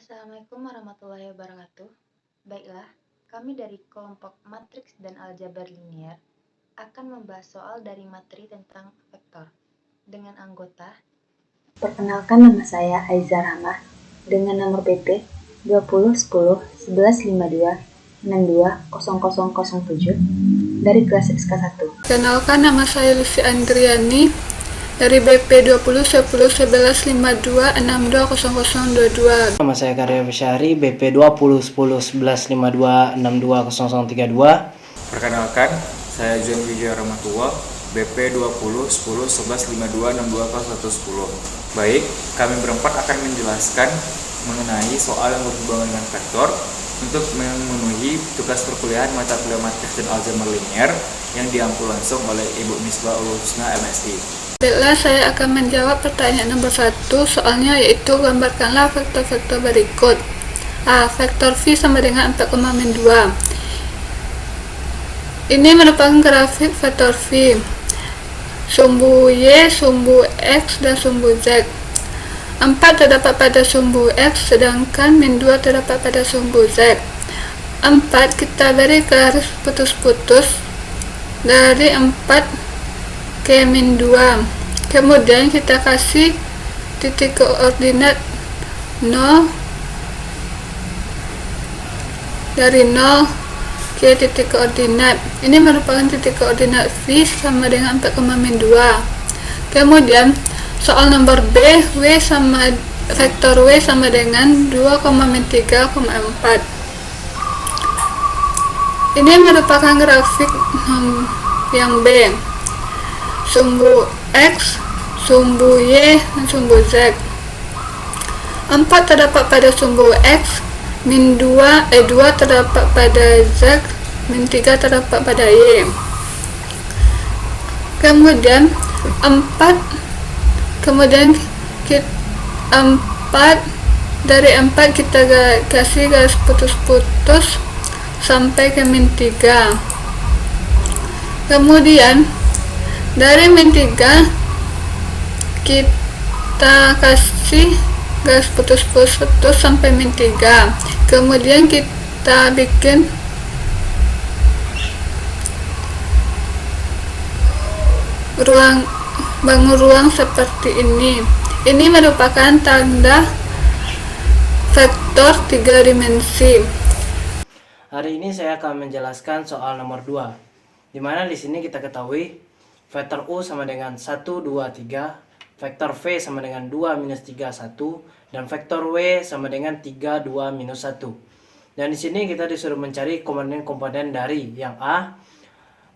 Assalamualaikum warahmatullahi wabarakatuh. Baiklah, kami dari kelompok matriks dan aljabar linier akan membahas soal dari materi tentang vektor dengan anggota. Perkenalkan, nama saya Aiza Rahmah dengan nomor BP 2010-1152-620007 dari kelas SK1. Kenalkan, nama saya Lucy Andriani dari BP 2010-1152-620022. Nama saya Karya Besyari, BP 2010-1152-620032. Perkenalkan, saya John Wijaya Rahmatullah, BP 2010-1152-620010. Baik, kami berempat akan menjelaskan mengenai soal yang berhubungan dengan vektor untuk memenuhi tugas perkuliahan mata kuliah matriks dan aljabar linier yang diampu langsung oleh Ibu Misbah Ul Husna MSI. Baiklah, saya akan menjawab pertanyaan nomor 1 soalnya, yaitu gambarkanlah vektor-vektor berikut. A. Vektor V sama dengan 4,2. Ini merupakan grafik vektor V. Sumbu Y, sumbu X, dan sumbu Z. 4 terdapat pada sumbu X, sedangkan min 2 terdapat pada sumbu Z. 4 kita beri garis putus-putus dari 4 ke min 2. Kemudian kita kasih titik koordinat 0 dari 0 ke titik koordinat. Ini merupakan titik koordinat V sama dengan 4,2. Kemudian soal nomor B, vektor W sama dengan 2,3,4. Ini merupakan grafik yang B. Sumbu X, sumbu Y, dan sumbu Z. 4 terdapat pada sumbu X, min 2 terdapat pada Z, min 3 terdapat pada Y. Kemudian 4 dari 4 kita kasih garis putus-putus sampai ke min 3. Kemudian dari min 3 kita kasih garis putus-putus sampai min 3. Kemudian kita bikin bangun ruang seperti ini. Ini merupakan tanda vektor 3 dimensi. Hari ini saya akan menjelaskan soal nomor 2, di mana di sini kita ketahui vektor U sama dengan 1, 2, 3, vektor V sama dengan 2, minus 3, 1, dan vektor W sama dengan 3, 2, minus 1. Dan di sini kita disuruh mencari komponen-komponen dari yang A,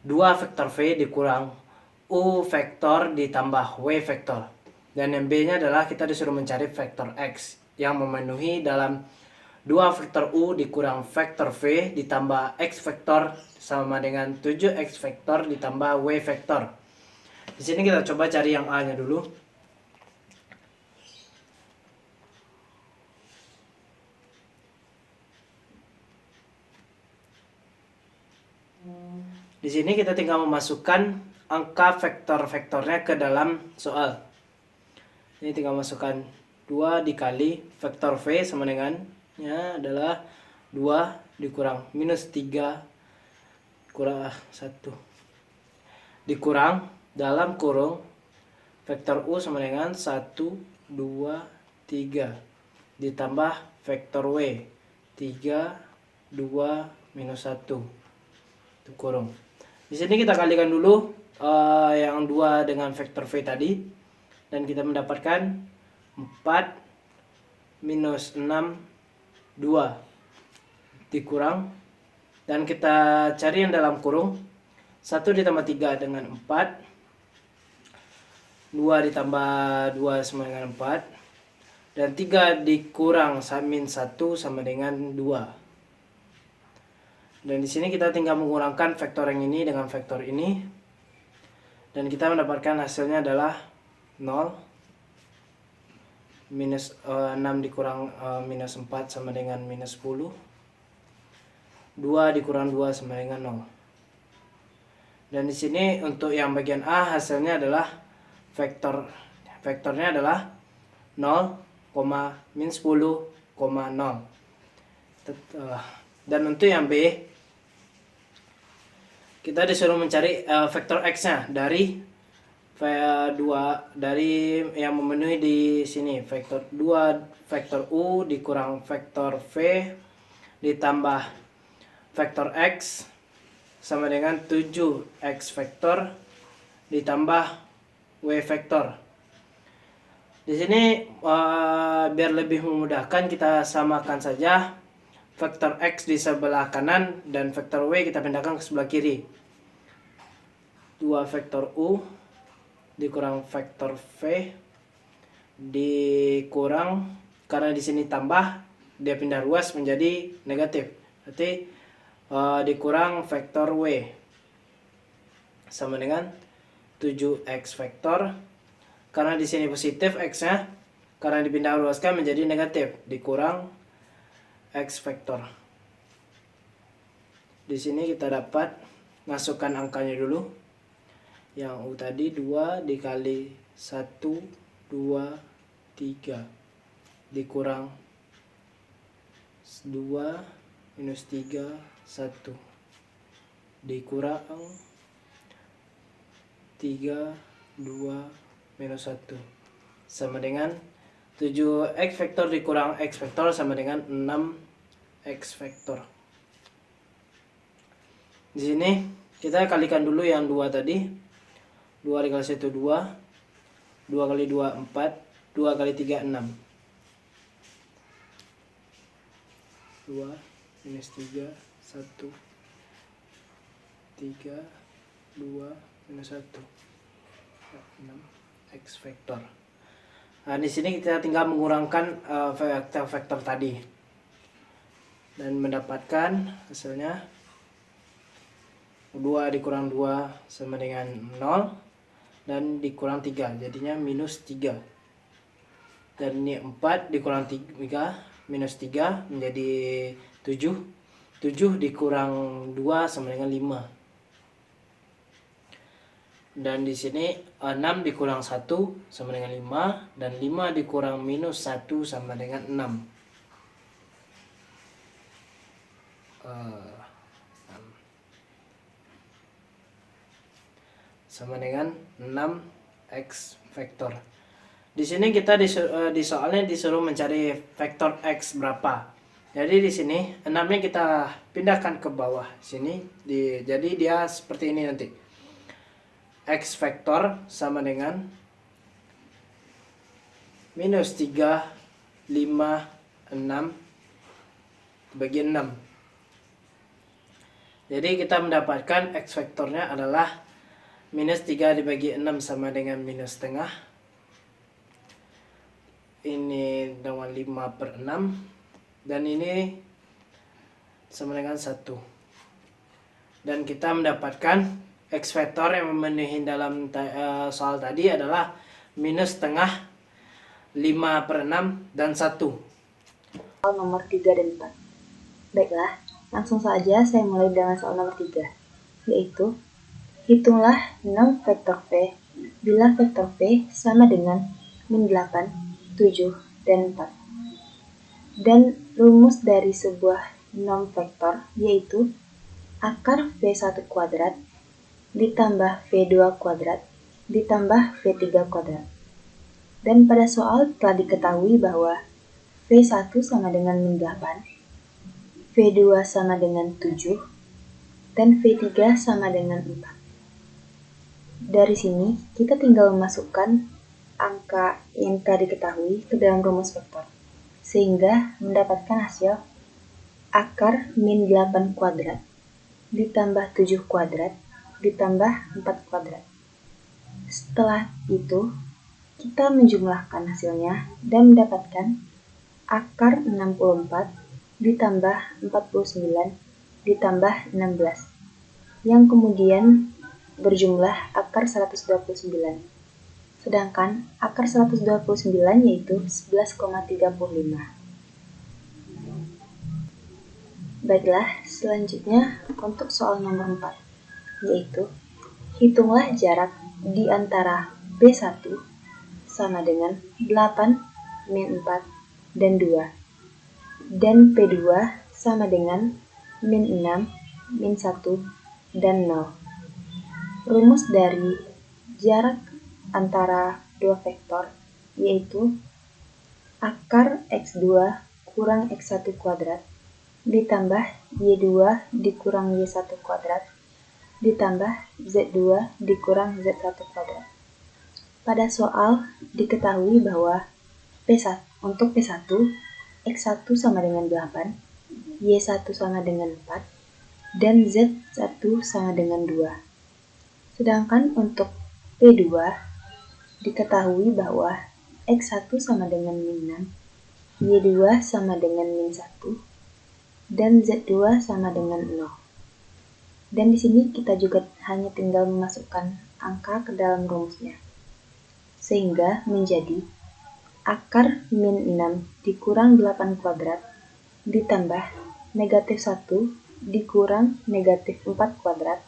2 vektor V dikurang U vektor ditambah W vektor. Dan yang B-nya adalah kita disuruh mencari vektor X yang memenuhi dalam 2 vektor U dikurang vektor V ditambah X vektor sama dengan 7X vektor ditambah W vektor. Di sini kita coba cari yang A-nya dulu. Di sini kita tinggal memasukkan angka vektor-vektornya ke dalam soal. Ini tinggal masukkan 2 dikali vektor V sama dengan adalah 2 dikurang minus 3 kurang 1 dikurang dalam kurung vektor U sama dengan 1, 2, 3 ditambah vektor W 3, 2, minus 1 itu kurung. Di sini kita kalikan dulu yang 2 dengan vektor V tadi, dan kita mendapatkan 4 minus 6, 2 dikurang, dan kita cari yang dalam kurung 1 ditambah 3 dengan 4, 2 ditambah 2 sama dengan 4, dan 3 dikurang min 1 sama dengan 2. Dan di sini kita tinggal mengurangkan vektor yang ini dengan vektor ini, dan kita mendapatkan hasilnya adalah 0, minus 6 dikurang minus 4 sama dengan minus 10, 2 dikurang 2 sama dengan 0. Dan di sini untuk yang bagian A hasilnya adalah vektornya adalah 0, min 10, Dan untuk yang B, kita disuruh mencari vektor X-nya dari dari yang memenuhi di sini, vektor 2 vektor U dikurang vektor V ditambah vektor X sama dengan 7X vektor ditambah W vektor. Di sini biar lebih memudahkan kita samakan saja vektor X di sebelah kanan dan vektor W kita pindahkan ke sebelah kiri. 2 vektor U dikurang vektor V dikurang, karena di sini tambah dia pindah ruas menjadi negatif, berarti dikurang vektor W sama dengan 7X vektor, karena di sini positif X-nya, karena dipindah ruaskan menjadi negatif, dikurang X vektor. Di sini kita dapat masukkan angkanya dulu. Yang U tadi 2 dikali 1, 2, 3 dikurang 2 minus 3, 1 dikurang 3, 2 minus 1 sama dengan 7X vektor dikurang X vektor sama dengan 6X vektor. Di sini kita kalikan dulu yang 2 tadi. 2 dikali 1 2, 2 kali 2 4, 2 kali 3 6. 2 minus 3, 1, 3, 2 minus 1, 6 X vektor. Nah, di sini kita tinggal mengurangkan vektor-vektor tadi dan mendapatkan hasilnya 2 dikurang 2 sama dengan 0 dan dikurang 3 jadinya minus 3, dan ini 4 dikurang 3 minus 3 menjadi 7 dikurang 2 sama dengan 5, dan di sini 6 dikurang 1 sama dengan 5, dan 5 dikurang minus 1 sama dengan 6. Sama dengan 6X vektor. Di sini kita di soalnya disuruh mencari vektor X berapa. Jadi di sini 6-nya kita pindahkan ke bawah sini. Jadi dia seperti ini nanti. X vektor sama dengan minus 3, 5, 6 bagi 6. Jadi kita mendapatkan X vektornya adalah minus 3 dibagi 6 sama dengan minus setengah. Ini dengan 5 per 6. Dan ini sama dengan 1. Dan kita mendapatkan X vektor yang memenuhi dalam soal tadi adalah minus setengah, 5 per 6, dan 1. Soal nomor 3 dan 4. Baiklah, langsung saja saya mulai dengan soal nomor 3, yaitu hitunglah 6 vektor V bila vektor V sama dengan min 8, 7, dan 4. Dan rumus dari sebuah nom vektor yaitu akar V1 kuadrat ditambah V2 kuadrat ditambah V3 kuadrat. Dan pada soal telah diketahui bahwa V1 sama dengan min 8, V2 sama dengan 7, dan V3 sama dengan 4. Dari sini, kita tinggal memasukkan angka yang telah diketahui ke dalam rumus vektor, sehingga mendapatkan hasil akar min 8 kuadrat ditambah 7 kuadrat ditambah 4 kuadrat. Setelah itu, kita menjumlahkan hasilnya dan mendapatkan akar 64 ditambah 49 ditambah 16, yang kemudian berjumlah akar 129. Sedangkan akar 129 yaitu 11,35. Baiklah, selanjutnya untuk soal nomor 4, yaitu hitunglah jarak di antara B1 sama dengan 8, min 4, dan 2. dan P2 sama dengan min 6, min 1, dan 0. Rumus dari jarak antara dua vektor yaitu akar X2 kurang X1 kuadrat ditambah Y2 dikurang Y1 kuadrat ditambah Z2 dikurang Z1 kuadrat. Pada soal diketahui bahwa untuk P1, X1 sama dengan 8, Y1 sama dengan 4, dan Z1 sama dengan 2. Sedangkan untuk P2 diketahui bahwa X1 sama dengan min 6, Y2 sama dengan min 1, dan Z2 sama dengan 0. Dan di sini kita juga hanya tinggal memasukkan angka ke dalam rumusnya. Sehingga menjadi akar min 6 dikurang 8 kuadrat ditambah negatif 1 dikurang negatif 4 kuadrat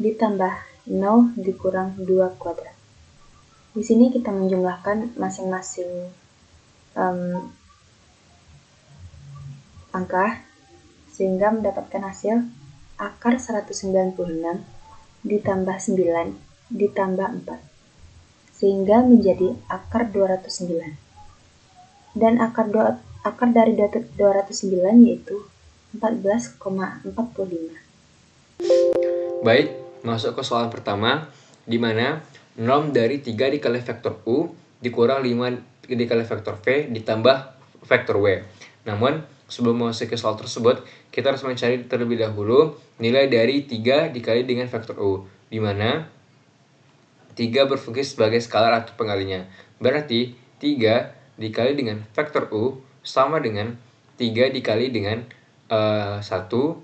ditambah 0 dikurang 2 kuadrat. Di sini kita menjumlahkan masing-masing angka sehingga mendapatkan hasil akar 196 ditambah 9 ditambah 4 sehingga menjadi akar 209. Dan akar dari 209 yaitu 14,45. Baik, masuk ke soal pertama, di mana norm dari 3 dikali vektor U dikurang 5 dikali vektor V ditambah vektor W. Namun, sebelum masuk ke soal tersebut, kita harus mencari terlebih dahulu nilai dari 3 dikali dengan vektor U, di mana 3 berfungsi sebagai skalar atau pengalinya. Berarti 3 dikali dengan vektor U sama dengan 3 dikali dengan 1, 5,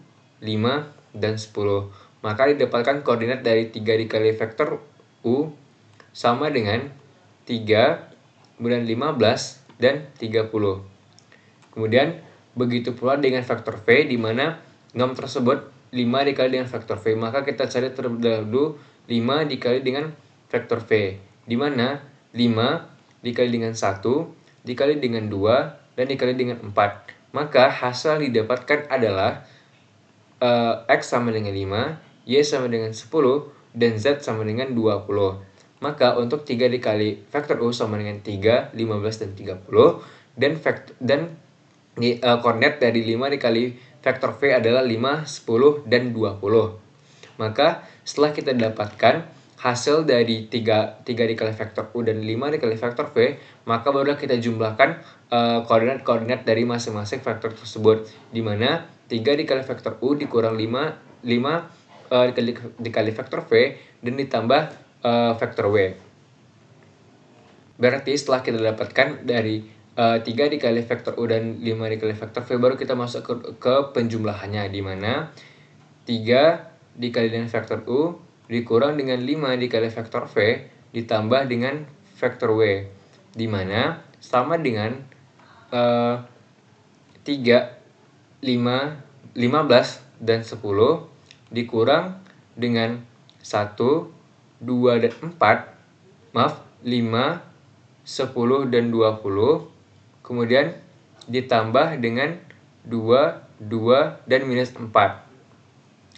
dan 10. Maka didapatkan koordinat dari 3 dikali vektor U sama dengan 3, kemudian 15, dan 30. Kemudian begitu pula dengan vektor V, di mana norm tersebut 5 dikali dengan vektor V. Maka kita cari terlebih dahulu 5 dikali dengan vektor V, di mana 5 dikali dengan 1, dikali dengan 2, dan dikali dengan 4. Maka hasil yang didapatkan adalah X sama dengan 5, Y sama dengan 10, dan Z sama dengan 20. Maka untuk 3 dikali vektor U sama dengan 3, 15, dan 30. Dan koordinat dari 5 dikali vektor V adalah 5, 10, dan 20. Maka setelah kita dapatkan hasil dari 3 dikali vektor U dan 5 dikali vektor V, maka barulah kita jumlahkan koordinat dari masing-masing vektor tersebut, di mana 3 dikali vektor U dikurang 5 dikali vektor V dan ditambah vektor W. Berarti setelah kita dapatkan dari 3 dikali vektor U dan 5 dikali vektor V, baru kita masuk ke penjumlahannya, di mana 3 dikali dengan vektor U dikurang dengan 5 dikali vektor V ditambah dengan vektor W, di mana sama dengan 3, 5, 15, dan 10 dikurang dengan 1, 2, dan 4, 5, 10, dan 20, kemudian ditambah dengan 2, 2, dan minus 4.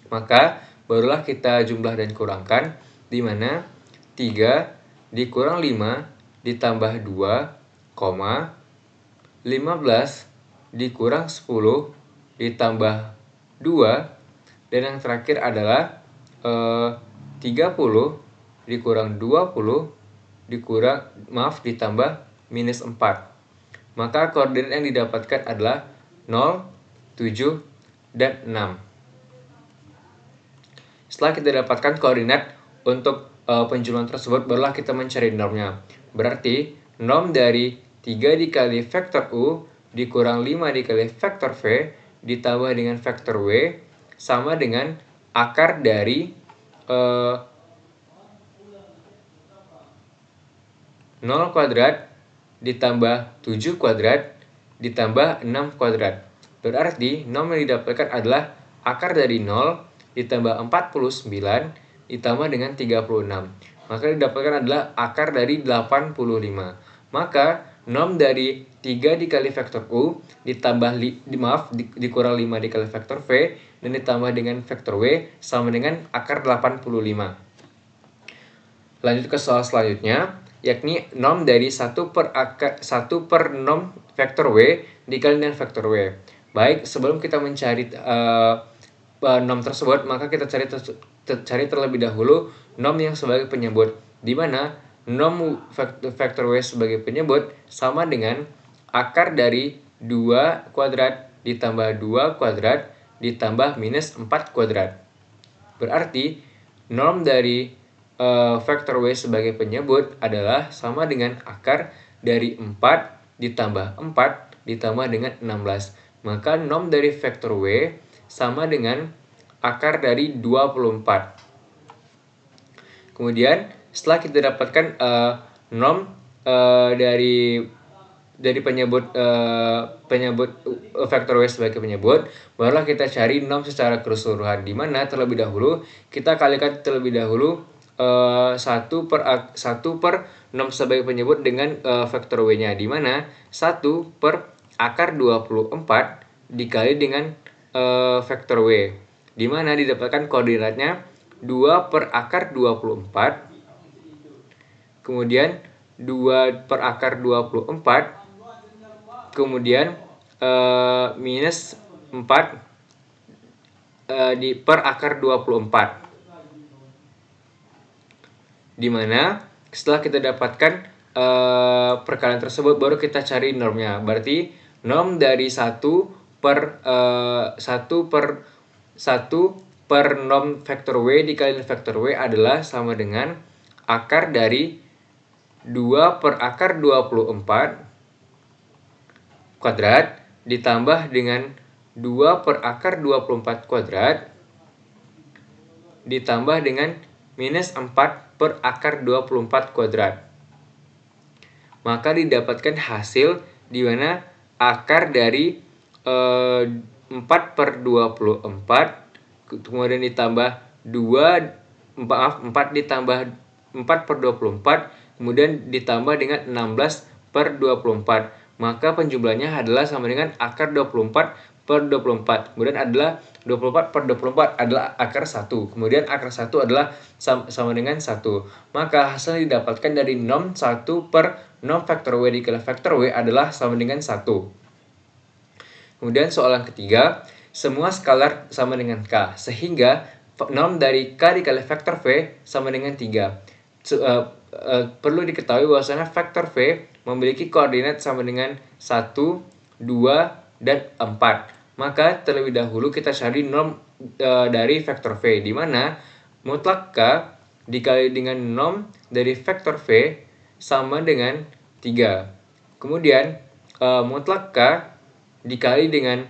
Maka barulah kita jumlah dan kurangkan, di mana 3 dikurang 5 ditambah 2, 15 dikurang 10 ditambah 2, dan yang terakhir adalah 30 dikurang 20 ditambah minus 4. Maka koordinat yang didapatkan adalah 0, 7, dan 6. Setelah kita dapatkan koordinat untuk penjumlahan tersebut, barulah kita mencari normnya. Berarti norm dari 3 dikali vektor U dikurang 5 dikali vektor V ditambah dengan vektor W sama dengan akar dari 0 kuadrat ditambah 7 kuadrat ditambah 6 kuadrat. Berarti norm yang didapatkan adalah akar dari 0 ditambah 49 ditambah dengan 36. Maka didapatkan adalah akar dari 85. Maka norm dari 3 dikali vektor U ditambah dikurang 5 dikali vektor V dan ditambah dengan vektor W sama dengan akar 85. Lanjut ke soal selanjutnya, yakni norm dari 1 per norm vektor W dikali dengan vektor W. Baik, sebelum kita mencari norm tersebut, maka kita cari terlebih dahulu norm yang sebagai penyebut, di mana norm vektor W sebagai penyebut sama dengan akar dari 2 kuadrat ditambah 2 kuadrat ditambah minus 4 kuadrat. Berarti norm dari vektor W sebagai penyebut adalah sama dengan akar dari 4 ditambah 4 ditambah dengan 16. Maka norm dari vektor W sama dengan akar dari 24. Kemudian setelah kita dapatkan norm dari penyebut vektor W sebagai penyebut, barulah kita cari norm secara keseluruhan, di mana terlebih dahulu kita kalikan terlebih dahulu 1 per norm sebagai penyebut dengan vektor W-nya, di mana 1 per akar 24 dikali dengan vektor W, di mana didapatkan koordinatnya 2 per akar 24, kemudian 2 per akar 24, kemudian minus 4 per akar 24. Dimana setelah kita dapatkan perkalian tersebut, baru kita cari normnya. Berarti norm dari 1 per norm vektor W dikali vektor W adalah sama dengan akar dari 2 per akar 24 kuadrat ditambah dengan 2 per akar 24 kuadrat ditambah dengan minus 4 per akar 24 kuadrat. Maka didapatkan hasil di mana akar dari 4 per 24 kemudian ditambah 4 ditambah 4 per 24 kemudian ditambah dengan 16 per 24. Maka penjumlahnya adalah sama dengan akar 24 per 24. Kemudian adalah 24 per 24 adalah akar 1. Kemudian akar 1 adalah sama dengan 1. Maka hasil yang didapatkan dari norm 1 per norm vektor W dikali vektor W adalah sama dengan 1. Kemudian soal yang ketiga, semua skalar sama dengan K, sehingga norm dari K dikali vektor V sama dengan 3. Perlu diketahui bahwasanya vektor V memiliki koordinat sama dengan 1, 2, dan 4. Maka terlebih dahulu kita cari norm dari vektor V, di mana mutlak K dikali dengan norm dari vektor V sama dengan 3. Kemudian mutlak K dikali dengan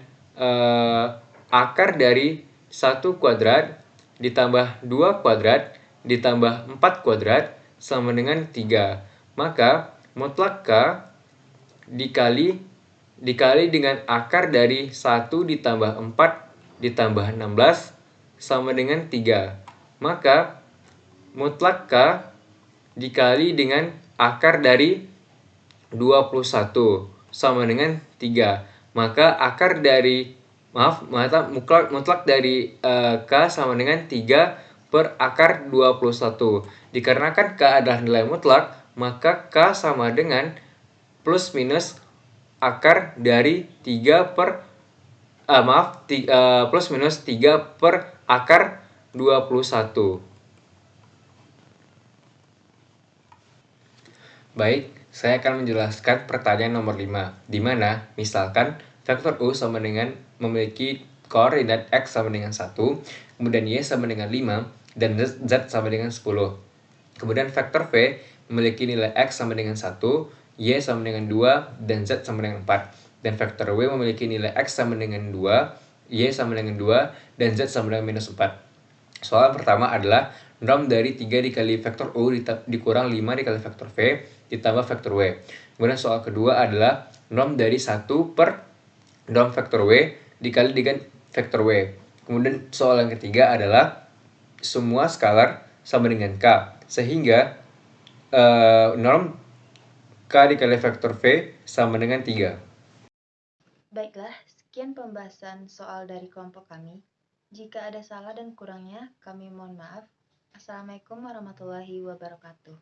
akar dari 1 kuadrat ditambah 2 kuadrat ditambah 4 kuadrat sama dengan 3. Maka mutlak K dikali dengan akar dari 1 ditambah 4 ditambah 16 sama dengan 3. Maka mutlak K dikali dengan akar dari 21 sama dengan 3. Maka akar dari mutlak dari K sama dengan 3 per akar 21. Dikarenakan K adalah nilai mutlak, maka K sama dengan plus minus akar dari 3 per plus minus 3 per akar 21. Baik, saya akan menjelaskan pertanyaan nomor 5, di mana misalkan vektor U sama dengan memiliki koordinat X sama dengan 1, kemudian Y sama dengan 5, dan Z sama dengan 10. Kemudian vektor V memiliki nilai X sama dengan 1, Y sama dengan 2, dan Z sama dengan 4. Dan vektor W memiliki nilai X sama dengan 2, Y sama dengan 2, dan Z sama dengan minus 4. Soal pertama adalah norm dari 3 dikali vektor U dikurang 5 dikali vektor V ditambah vektor W. Kemudian soal kedua adalah norm dari 1 per norm vektor W dikali dengan vektor W. Kemudian soal yang ketiga adalah semua skalar sama dengan K, sehingga norm K K dikali vektor V sama dengan 3. Baiklah, sekian pembahasan soal dari kelompok kami. Jika ada salah dan kurangnya, kami mohon maaf. Assalamualaikum warahmatullahi wabarakatuh.